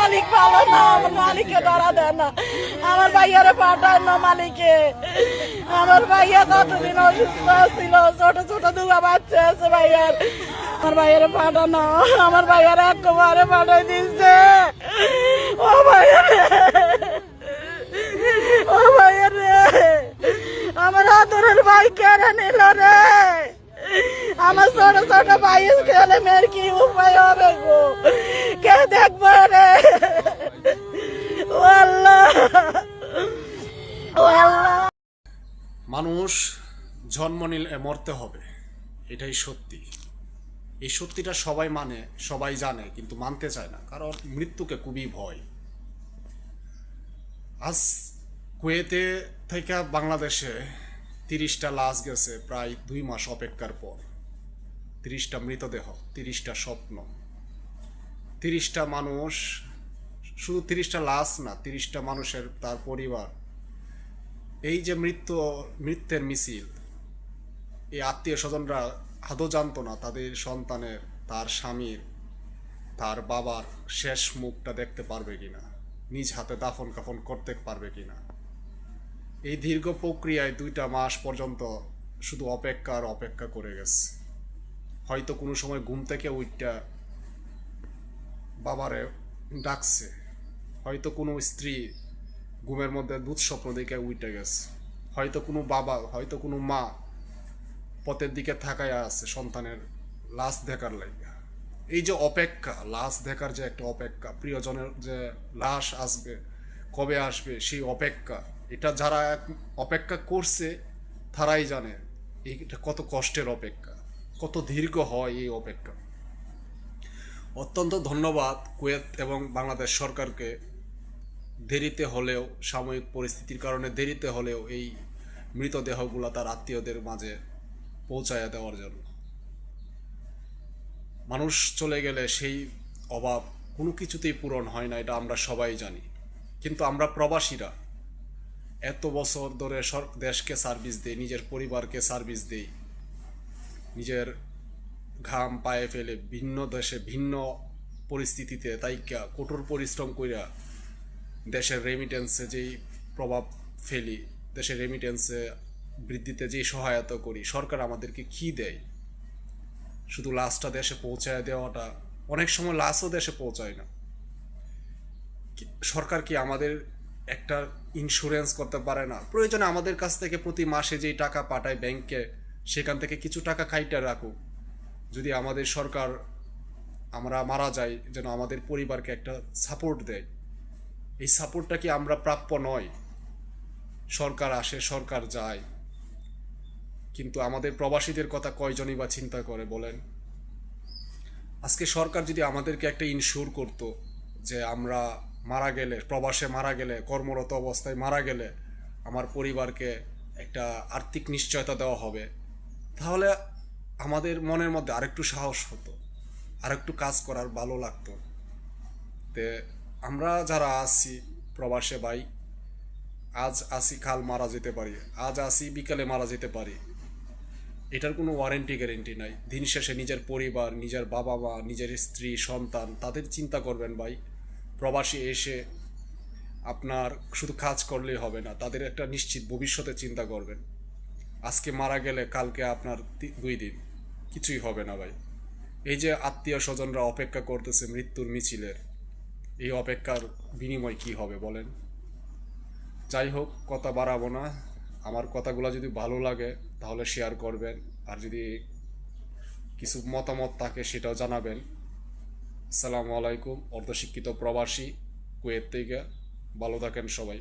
মালিক ভালো না, আমার মালিককে ধরা দেয় না, আমার ভাইয়ারে পাঠায় না মালিকে। আমার ভাইয়া কতদিন অসুস্থ ছিল, ছোট ছোট দুগা বাচ্চা আছে ভাইয়ার, আমার ভাইয়ারে পাঠানো, আমার ভাইয়ারে একবারে পাঠাই দিচ্ছে। ও ভাইয়ারে, ও ভাইয়ারে, আমার আদরের ভাই কেড়ে নিল রে। আমার ছোট ছোট ভাই খেলে মেয়ের কি উপায় হবে গো, কে দেখবো রে? ও আল্লাহ, ও আল্লাহ। মানুষ জন্ম নিলে মরতে হবে, এটাই সত্যি। এই সত্যিটা সবাই মানে, সবাই জানে, কিন্তু মানতে চায় না, কারণ মৃত্যুকে খুবই ভয়। আজ কুয়েতে থেকে বাংলাদেশে 30টা লাশ গেছে প্রায় 2 মাস অপেক্ষার পর। 30টা মৃতদেহ, 30টা স্বপ্ন, 30টা মানুষ, শুধু 30টা লাশ না, 30টা মানুষের তার পরিবার। এই যে মৃত্যুর মিছিল, এই আত্মীয় স্বজনরা আদৌ জানতো না তাদের সন্তানের, তার স্বামীর, তার বাবার শেষ মুখটা দেখতে পারবে কিনা, নিজ হাতে দাফন কাফন করতে পারবে কিনা। এই দীর্ঘ প্রক্রিয়ায় 2টা মাস পর্যন্ত শুধু অপেক্ষা করে গেছে। হয়তো কোনো সময় ঘুম থেকে উঠটা বাবারে ডাকছে, হয়তো কোনো স্ত্রী ঘুমের মধ্যে দুধ স্বপ্ন দেখে উঠে গেছে, হয়তো কোনো বাবা, হয়তো কোনো মা পথের দিকে থাকায় আছে সন্তানের লাশ দেখার লাগিয়া। এই যে অপেক্ষা, লাশ দেখার যে একটা অপেক্ষা, প্রিয়জনের যে লাশ আসবে, কবে আসবে, সেই অপেক্ষা, এটা যারা অপেক্ষা করছে তারাই জানে এটা কত কষ্টের অপেক্ষা, কত দীর্ঘ হয় এই অপেক্ষা। অত্যন্ত ধন্যবাদ কুয়েত এবং বাংলাদেশ সরকারকে, দেরিতে হলেও, সাময়িক পরিস্থিতির কারণে দেরিতে হলেও এই মৃতদেহগুলো তার আত্মীয়দের মাঝে পৌঁছায়া দেওয়ার জন্য। মানুষ চলে গেলে সেই অভাব কোনো কিছুতেই পূরণ হয় না, এটা আমরা সবাই জানি। কিন্তু আমরা প্রবাসীরা এত বছর ধরে দেশকে সার্ভিস দেই, নিজের পরিবারকে সার্ভিস দেই, নিজের ঘাম পায়ে ফেলে ভিন্ন দেশে ভিন্ন পরিস্থিতিতে তাইকা কঠোর পরিশ্রম কইরা দেশের রেমিটেন্সে যেই প্রভাব ফেলি, দেশের রেমিটেন্সে বৃদ্ধিতে যেই সহায়তা করি, সরকার আমাদেরকে কি দেয়? শুধু লাশটা দেশে পৌঁছায় দেওয়াটা, অনেক সময় লাশও দেশে পৌঁছায় না। সরকার কি আমাদের একটা ইন্স্যুরেন্স করতে পারে না? প্রয়োজনে আমাদের কাছ থেকে প্রতি মাসে যেই টাকা পাঠায় ব্যাংকে, সেখান থেকে কিছু টাকা খাইটা রাখুক। যদি আমাদের সরকার, আমরা মারা যাই, যেন আমাদের পরিবারকে একটা সাপোর্ট দেয়। এই সাপোর্টটা কি আমরা প্রাপ্য নয়? সরকার আসে, সরকার যায়, কিন্তু আমাদের প্রবাসীদের কথা কয়জনই বা চিন্তা করে বলেন? আজকে সরকার যদি আমাদেরকে একটা ইনস্যুর করতো যে আমরা মারা গেলে, প্রবাসে মারা গেলে, কর্মরত অবস্থায় মারা গেলে আমার পরিবারকে একটা আর্থিক নিশ্চয়তা দেওয়া হবে, তাহলে আমাদের মনের মধ্যে আরেকটু সাহস হতো, আরেকটু কাজ করার ভালো লাগতো। তে আমরা যারা আছি প্রবাসে ভাই, আজ আসি কাল মারা যেতে পারি, আজ আসি বিকালে মারা যেতে পারি, এটার কোনো ওয়ারেন্টি গ্যারেন্টি নাই। দিন শেষে নিজের পরিবার, নিজের বাবা মা, নিজের স্ত্রী সন্তান, তাদের চিন্তা করবেন ভাই। প্রবাসী এসে আপনার শুধু কাজ করলেই হবে না, তাদের একটা নিশ্চিত ভবিষ্যতে চিন্তা করবেন। আজকে মারা গেলে কালকে আপনার 2 দিন কিছুই হবে না ভাই। এই যে আত্মীয় স্বজনরা অপেক্ষা করতেছে মৃত্যুর মিছিলের, এই অপেক্ষার বিনিময় কি হবে বলেন? যাই হোক, কথা বাড়াবো না। আমার কথাগুলো যদি ভালো লাগে তাহলে শেয়ার করবেন, আর যদি কিছু মতামত থাকে সেটাও জানাবেন। আসসালামু আলাইকুম। অর্ধশিক্ষিত প্রবাসী কুয়েত থেকে, ভালো থাকেন সবাই।